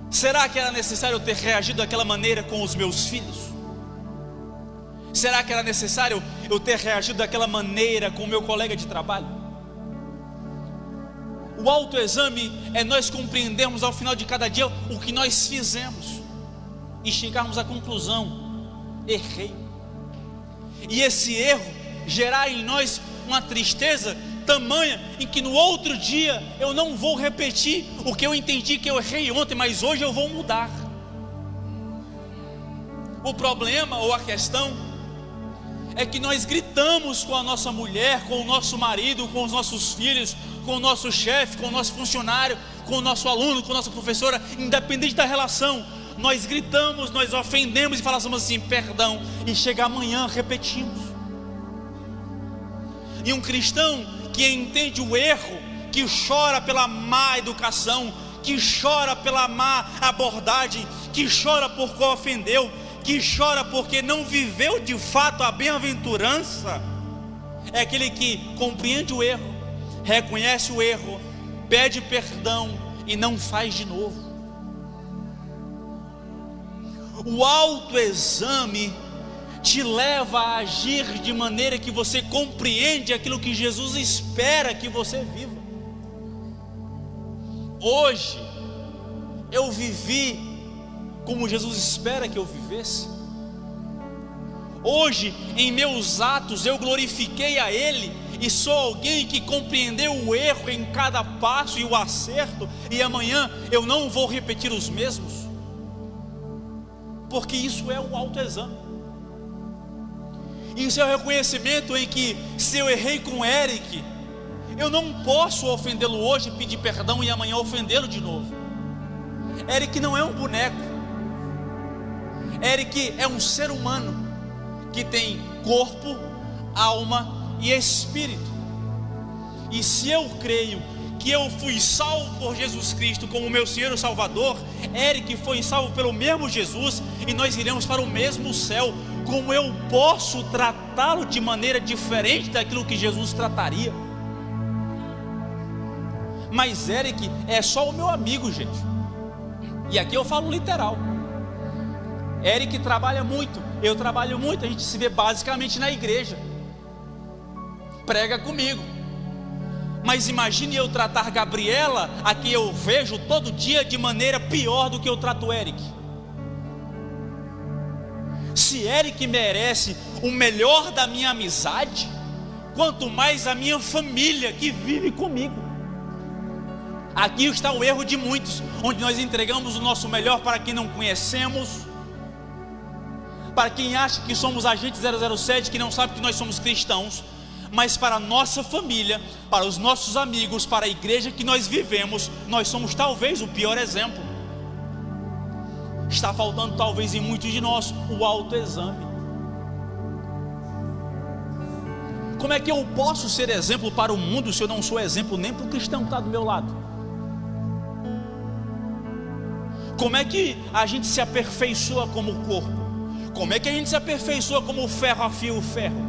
Será que era necessário eu ter reagido daquela maneira com os meus filhos? Será que era necessário eu ter reagido daquela maneira com o meu colega de trabalho? O autoexame é nós compreendermos ao final de cada dia o que nós fizemos e chegarmos à conclusão: errei. E esse erro gerar em nós uma tristeza tamanha, em que no outro dia eu não vou repetir o que eu entendi que eu errei ontem, mas hoje eu vou mudar. O problema ou a questão é que nós gritamos com a nossa mulher, com o nosso marido, com os nossos filhos, com o nosso chefe, com o nosso funcionário, com o nosso aluno, com a nossa professora, independente da relação. Nós gritamos, nós ofendemos e falamos assim: perdão, e chega amanhã repetimos. E um cristão que entende o erro, que chora pela má educação, que chora pela má abordagem, que chora porque ofendeu, que chora porque não viveu de fato a bem-aventurança, é aquele que compreende o erro, reconhece o erro, pede perdão e não faz de novo. O autoexame te leva a agir de maneira que você compreende aquilo que Jesus espera que você viva. Hoje eu vivi como Jesus espera que eu vivesse. Hoje, em meus atos, eu glorifiquei a Ele e sou alguém que compreendeu o erro em cada passo e o acerto, e amanhã eu não vou repetir os mesmos, porque isso é um autoexame. Isso é o reconhecimento em que, se eu errei com Eric, Eu não posso ofendê-lo hoje, pedir perdão e amanhã ofendê-lo de novo. Eric não é um boneco. Eric é um ser humano que tem corpo, alma e espírito. E se eu creio que eu fui salvo por Jesus Cristo como meu Senhor e Salvador, Eric foi salvo pelo mesmo Jesus, e nós iremos para o mesmo céu. Como eu posso tratá-lo de maneira diferente daquilo que Jesus trataria? Mas Eric é só o meu amigo, gente. E aqui eu falo literal. Eric trabalha muito, eu trabalho muito, a gente se vê basicamente na igreja, prega comigo. Mas imagine eu tratar Gabriela, a quem eu vejo todo dia, de maneira pior do que eu trato Eric. Se Eric merece o melhor da minha amizade, quanto mais a minha família que vive comigo. Aqui está o erro de muitos, onde nós entregamos o nosso melhor para quem não conhecemos, para quem acha que somos agentes 007, que não sabe que nós somos cristãos. Mas para a nossa família, para os nossos amigos, para a igreja que nós vivemos, nós somos talvez o pior exemplo. Está faltando talvez em muitos de nós o autoexame. Como é que eu posso ser exemplo para o mundo se eu não sou exemplo nem para o cristão que está do meu lado? Como é que a gente se aperfeiçoa como corpo? Como é que a gente se aperfeiçoa como o ferro afia o ferro?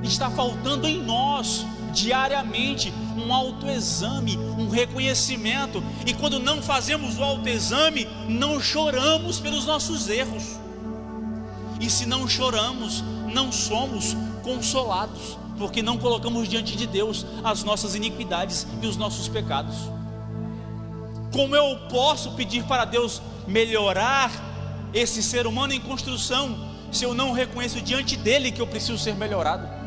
Está faltando em nós diariamente um autoexame, um reconhecimento. E quando não fazemos o autoexame, não choramos pelos nossos erros. E se não choramos, não somos consolados, porque não colocamos diante de Deus as nossas iniquidades e os nossos pecados. Como eu posso pedir para Deus melhorar esse ser humano em construção, se eu não reconheço diante dele que eu preciso ser melhorado?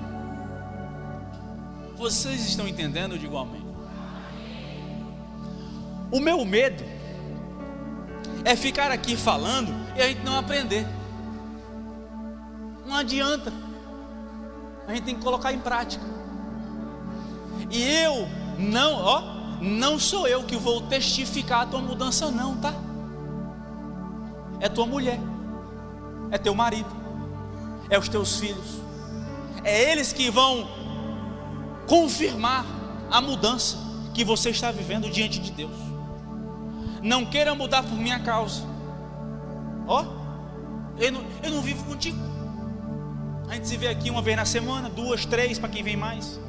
Vocês estão entendendo? Eu digo amém. O meu medo é ficar aqui falando e a gente não aprender. Não adianta. A gente tem que colocar em prática. E eu não sou eu que vou testificar a tua mudança não, tá? É tua mulher, é teu marido, é os teus filhos. É eles que vão confirmar a mudança que você está vivendo diante de Deus. Não queira mudar por minha causa. Eu não vivo contigo. A gente se vê aqui uma vez na semana, 2, 3, para quem vem mais.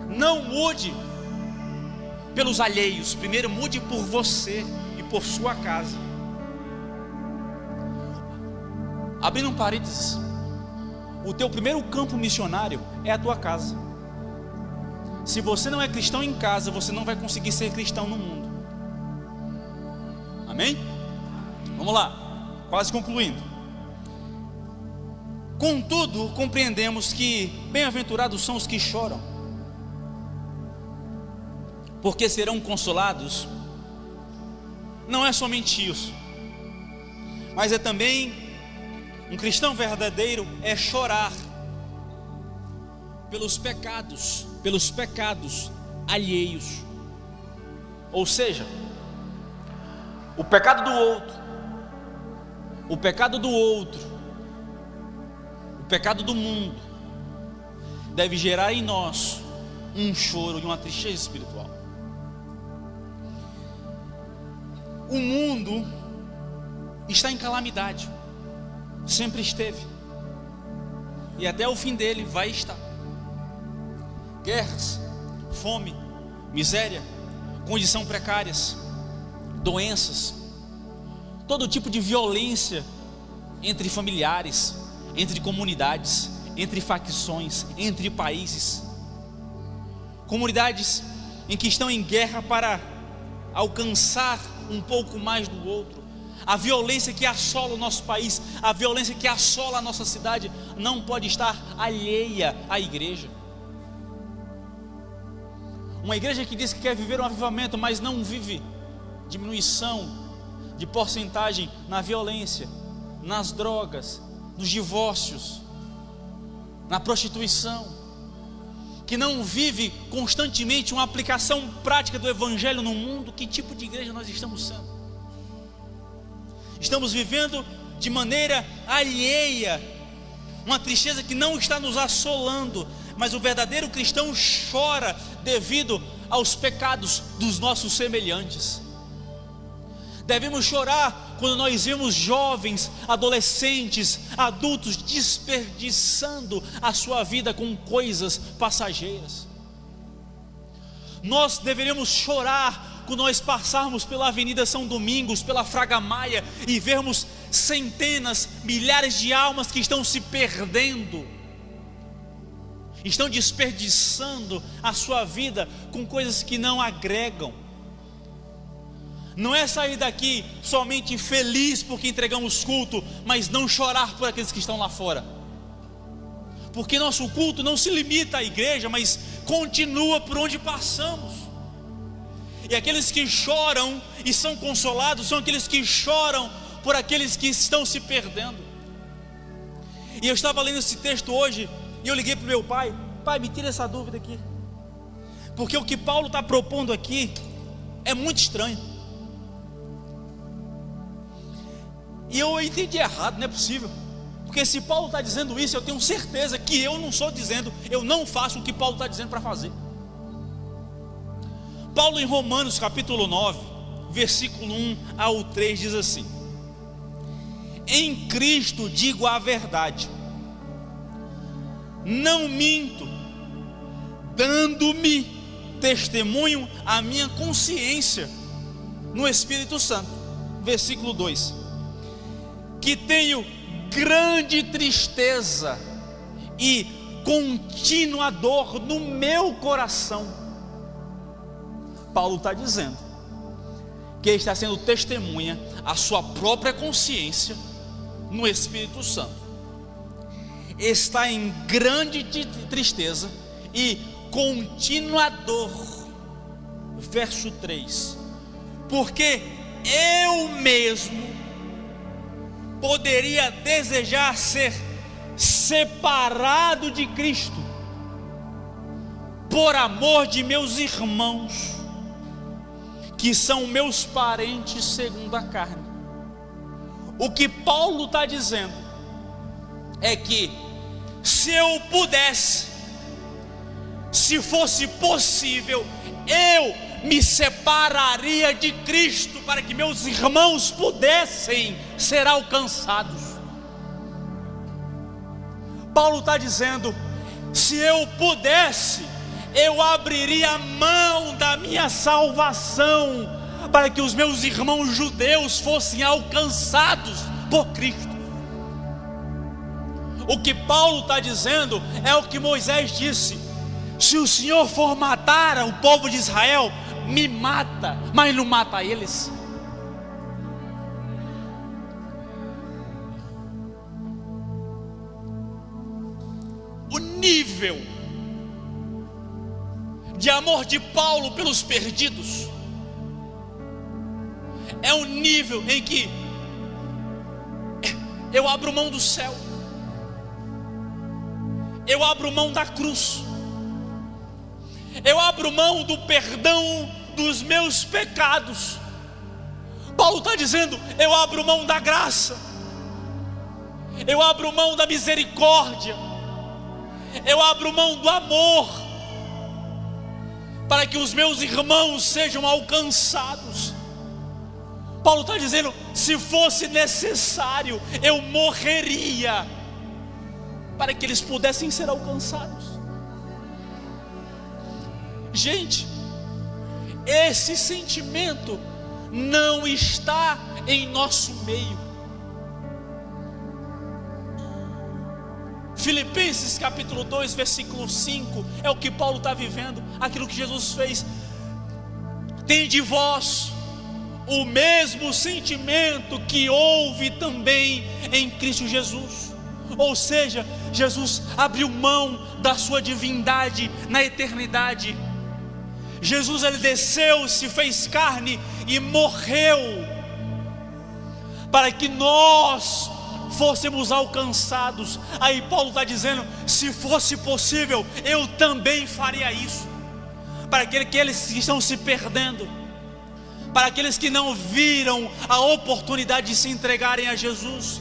Não mude pelos alheios, primeiro mude por você e por sua casa. Abrindo um parênteses, o teu primeiro campo missionário é a tua casa. Se você não é cristão em casa, você não vai conseguir ser cristão no mundo. Amém? Vamos lá, quase concluindo. Contudo, compreendemos que bem-aventurados são os que choram, porque serão consolados. Não é somente isso, mas é também um cristão verdadeiro é chorar pelos pecados alheios. Ou seja, o pecado do outro, o pecado do mundo deve gerar em nós um choro e uma tristeza espiritual. O mundo está em calamidade. Sempre esteve, e até o fim dele vai estar. Guerras, fome, miséria, condições precárias, doenças, todo tipo de violência entre familiares, entre comunidades, entre facções, entre países. Comunidades em que estão em guerra para alcançar um pouco mais do outro. A violência que assola o nosso país, a violência que assola a nossa cidade, não pode estar alheia à igreja. Uma igreja que diz que quer viver um avivamento, mas não vive diminuição de porcentagem na violência, nas drogas, nos divórcios, na prostituição, que não vive constantemente uma aplicação prática do Evangelho no mundo, que tipo de igreja nós estamos sendo? Estamos vivendo de maneira alheia, uma tristeza que não está nos assolando, mas o verdadeiro cristão chora devido aos pecados dos nossos semelhantes. Devemos chorar quando nós vemos jovens, adolescentes, adultos desperdiçando a sua vida com coisas passageiras. Nós deveríamos chorar quando nós passarmos pela Avenida São Domingos, pela Fraga Maia, e vermos centenas, milhares de almas que estão se perdendo, estão desperdiçando a sua vida com coisas que não agregam. Não é sair daqui somente feliz porque entregamos culto, mas não chorar por aqueles que estão lá fora, porque nosso culto não se limita à igreja, mas continua por onde passamos. E aqueles que choram e são consolados são aqueles que choram por aqueles que estão se perdendo. E eu estava lendo esse texto hoje, e eu liguei para o meu pai: pai, me tira essa dúvida aqui, porque o que Paulo está propondo aqui é muito estranho. E eu entendi errado, não é possível, porque se Paulo está dizendo isso, eu tenho certeza que eu não faço o que Paulo está dizendo para fazer. Paulo, em Romanos capítulo 9, versículo 1 ao 3, diz assim: em Cristo digo a verdade, não minto, dando-me testemunho a minha consciência no Espírito Santo. Versículo 2: que tenho grande tristeza e contínua dor no meu coração. Paulo está dizendo que ele está sendo testemunha à sua própria consciência no Espírito Santo. Está em grande tristeza e contínua dor. Verso 3: porque eu mesmo poderia desejar ser separado de Cristo, por amor de meus irmãos, que são meus parentes segundo a carne. O que Paulo está dizendo é que se eu pudesse, se fosse possível, eu me separaria de Cristo para que meus irmãos pudessem ser alcançados. Paulo está dizendo: se eu pudesse, eu abriria a mão da minha salvação para que os meus irmãos judeus fossem alcançados por Cristo. O que Paulo está dizendo é o que Moisés disse: se o Senhor for matar o povo de Israel, me mata, mas não mata eles. O nível de amor de Paulo pelos perdidos é um nível em que eu abro mão do céu, eu abro mão da cruz, eu abro mão do perdão dos meus pecados. Paulo está dizendo: eu abro mão da graça, eu abro mão da misericórdia, eu abro mão do amor, para que os meus irmãos sejam alcançados. Paulo está dizendo: se fosse necessário, eu morreria para que eles pudessem ser alcançados. Gente, esse sentimento não está em nosso meio. Filipenses capítulo 2, versículo 5, é o que Paulo está vivendo, aquilo que Jesus fez. Tem de vós o mesmo sentimento que houve também em Cristo Jesus. Ou seja, Jesus abriu mão da sua divindade na eternidade. Jesus, ele desceu, se fez carne e morreu para que nós fôssemos alcançados. Aí Paulo está dizendo: se fosse possível, eu também faria isso, para aqueles que estão se perdendo, para aqueles que não viram a oportunidade de se entregarem a Jesus.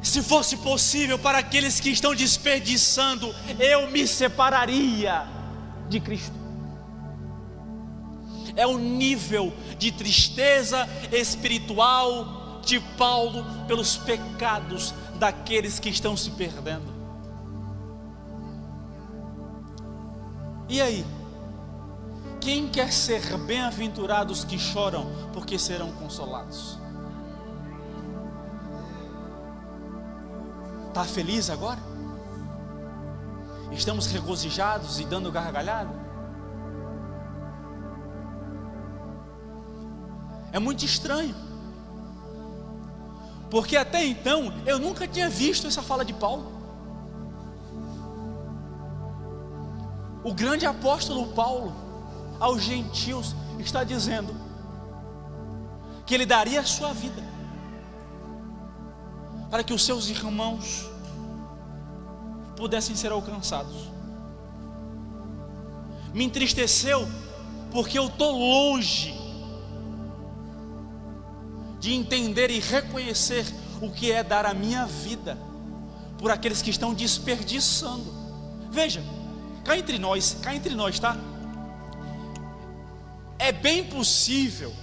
Se fosse possível, para aqueles que estão desperdiçando, eu me separaria de Cristo. É o nível de tristeza espiritual de Paulo pelos pecados daqueles que estão se perdendo. E aí? Quem quer ser bem-aventurados que choram, porque serão consolados? Está feliz agora? Estamos regozijados e dando gargalhada? É muito estranho, porque até então eu nunca tinha visto essa fala de Paulo. O grande apóstolo Paulo aos gentios está dizendo que ele daria a sua vida para que os seus irmãos pudessem ser alcançados. Me entristeceu porque eu estou longe de entender e reconhecer o que é dar a minha vida por aqueles que estão desperdiçando. Veja, cá entre nós, tá? É bem possível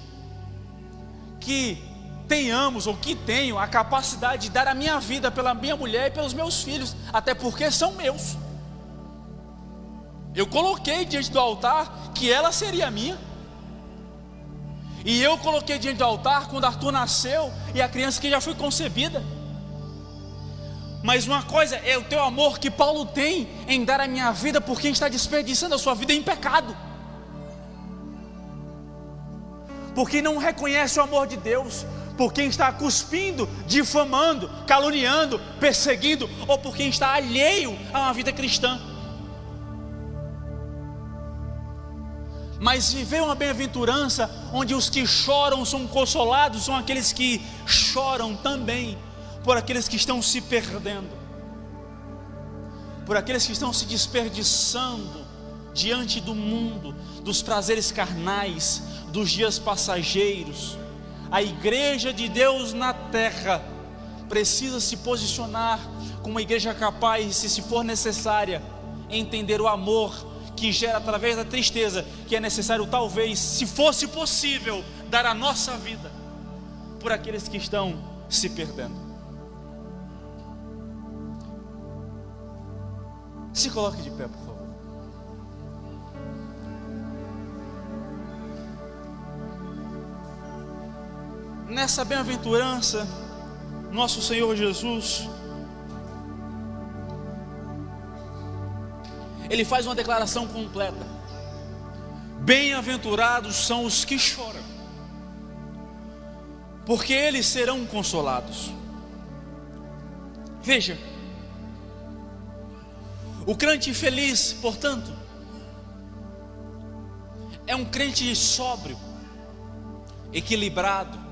que tenhamos, ou que tenho, a capacidade de dar a minha vida pela minha mulher e pelos meus filhos, até porque são meus. Eu coloquei diante do altar que ela seria minha, e eu coloquei diante do altar quando Arthur nasceu e a criança que já foi concebida. Mas uma coisa é o teu amor que Paulo tem em dar a minha vida por quem está desperdiçando a sua vida em pecado, por quem não reconhece o amor de Deus, por quem está cuspindo, difamando, caluniando, perseguindo, ou por quem está alheio a uma vida cristã. Mas viver uma bem-aventurança onde os que choram são consolados, são aqueles que choram também por aqueles que estão se perdendo, por aqueles que estão se desperdiçando diante do mundo, dos prazeres carnais, dos dias passageiros. A igreja de Deus na terra precisa se posicionar como uma igreja capaz, se for necessária, entender o amor que gera através da tristeza, que é necessário, talvez, se fosse possível, dar a nossa vida por aqueles que estão se perdendo. Se coloque de pé, por favor. Nessa bem-aventurança, nosso Senhor Jesus, Ele faz uma declaração completa: bem-aventurados são os que choram, porque eles serão consolados. Veja, o crente feliz, portanto, é um crente sóbrio, equilibrado,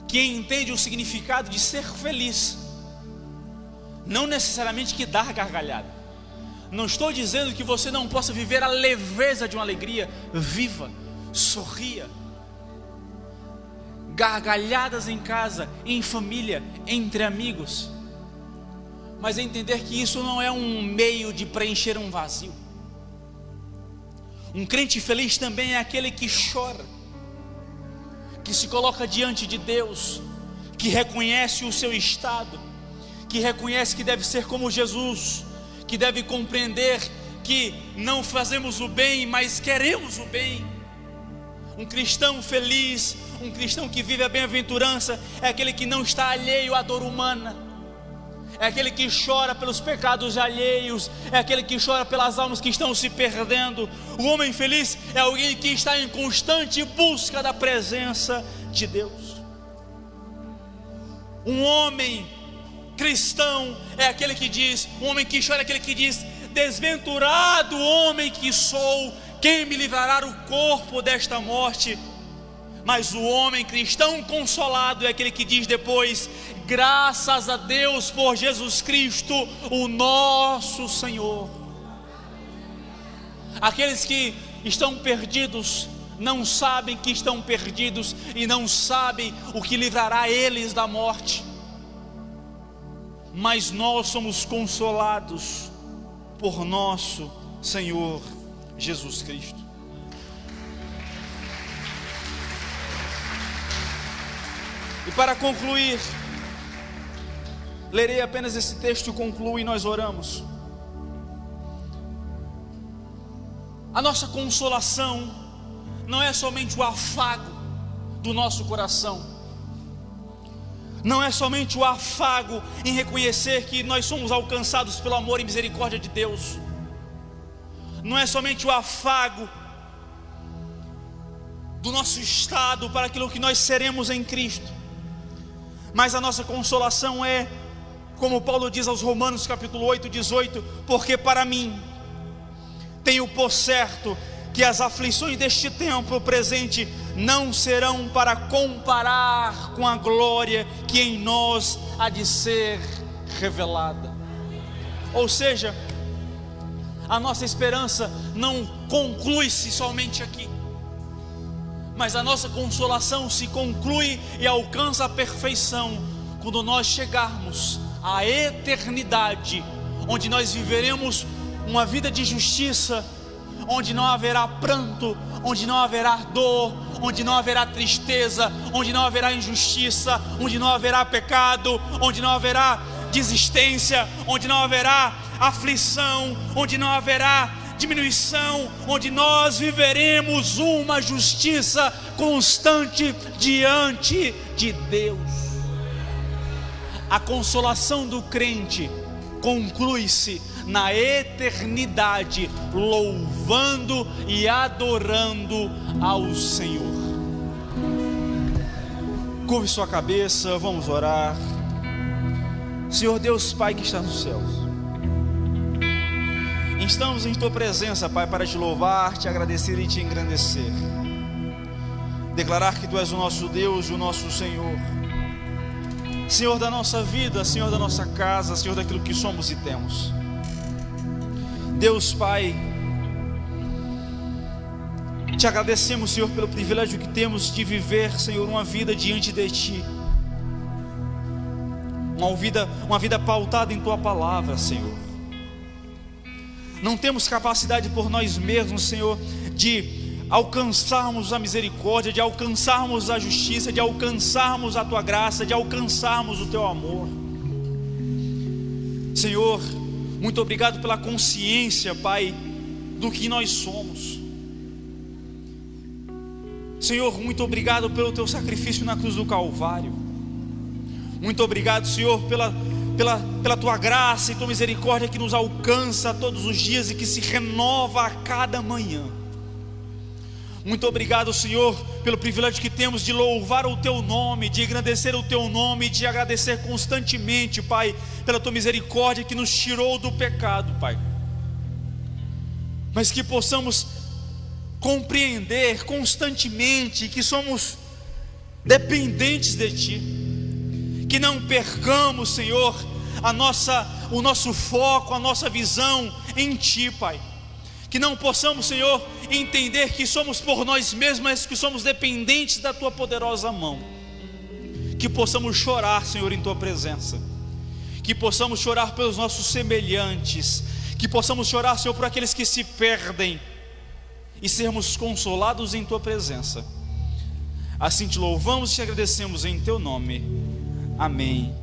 que entende o significado de ser feliz, não necessariamente que dar gargalhada. Não estou dizendo que você não possa viver a leveza de uma alegria. Viva, sorria, gargalhadas em casa, em família, entre amigos, mas entender que isso não é um meio de preencher um vazio. Um crente feliz também é aquele que chora, que se coloca diante de Deus, que reconhece o seu estado, que reconhece que deve ser como Jesus, que deve compreender que não fazemos o bem, mas queremos o bem. Um cristão feliz, um cristão que vive a bem-aventurança, é aquele que não está alheio à dor humana, é aquele que chora pelos pecados alheios, é aquele que chora pelas almas que estão se perdendo. O homem feliz é alguém que está em constante busca da presença de Deus. Um homem cristão é aquele que diz, um homem que chora é aquele que diz: desventurado homem que sou, quem me livrará o corpo desta morte? Mas o homem cristão consolado é aquele que diz depois: graças a Deus por Jesus Cristo, o nosso Senhor. Aqueles que estão perdidos não sabem que estão perdidos e não sabem o que livrará eles da morte. Mas nós somos consolados por nosso Senhor Jesus Cristo. E para concluir, lerei apenas esse texto e concluo e nós oramos. A nossa consolação não é somente o afago do nosso coração, não é somente o afago em reconhecer que nós somos alcançados pelo amor e misericórdia de Deus, não é somente o afago do nosso estado para aquilo que nós seremos em Cristo, mas a nossa consolação é, como Paulo diz aos Romanos capítulo 8, 18: porque para mim tenho por certo que as aflições deste tempo presente não serão para comparar com a glória que em nós há de ser revelada. Ou seja, a nossa esperança não conclui-se somente aqui, mas a nossa consolação se conclui e alcança a perfeição quando nós chegarmos à eternidade, onde nós viveremos uma vida de justiça, onde não haverá pranto, onde não haverá dor, onde não haverá tristeza, onde não haverá injustiça, onde não haverá pecado, onde não haverá desistência, onde não haverá aflição, onde não haverá diminuição, onde nós viveremos uma justiça constante diante de Deus. A consolação do crente conclui-se na eternidade, louvando e adorando ao Senhor. Curve sua cabeça, vamos orar. Senhor Deus Pai que está nos céus, estamos em Tua presença, Pai, para Te louvar, Te agradecer e Te engrandecer, declarar que Tu és o nosso Deus e o nosso Senhor, Senhor da nossa vida, Senhor da nossa casa, Senhor daquilo que somos e temos. Deus Pai, Te agradecemos, Senhor, pelo privilégio que temos de viver, Senhor, uma vida diante de Ti, uma vida pautada em Tua palavra, Senhor. Não temos capacidade por nós mesmos, Senhor, de alcançarmos a misericórdia, de alcançarmos a justiça, de alcançarmos a Tua graça, de alcançarmos o Teu amor. Senhor, muito obrigado pela consciência, Pai, do que nós somos. Senhor, muito obrigado pelo Teu sacrifício na cruz do Calvário. Muito obrigado, Senhor, pela Tua graça e Tua misericórdia que nos alcança todos os dias e que se renova a cada manhã. Muito obrigado, Senhor, pelo privilégio que temos de louvar o Teu nome, de engrandecer o Teu nome, de agradecer constantemente, Pai, pela Tua misericórdia que nos tirou do pecado, Pai. Mas que possamos compreender constantemente que somos dependentes de Ti, que não percamos, Senhor, o nosso foco, a nossa visão em Ti, Pai. Que não possamos, Senhor, entender que somos por nós mesmos, mas que somos dependentes da Tua poderosa mão. Que possamos chorar, Senhor, em Tua presença. Que possamos chorar pelos nossos semelhantes. Que possamos chorar, Senhor, por aqueles que se perdem, e sermos consolados em Tua presença. Assim Te louvamos e Te agradecemos em Teu nome. Amém.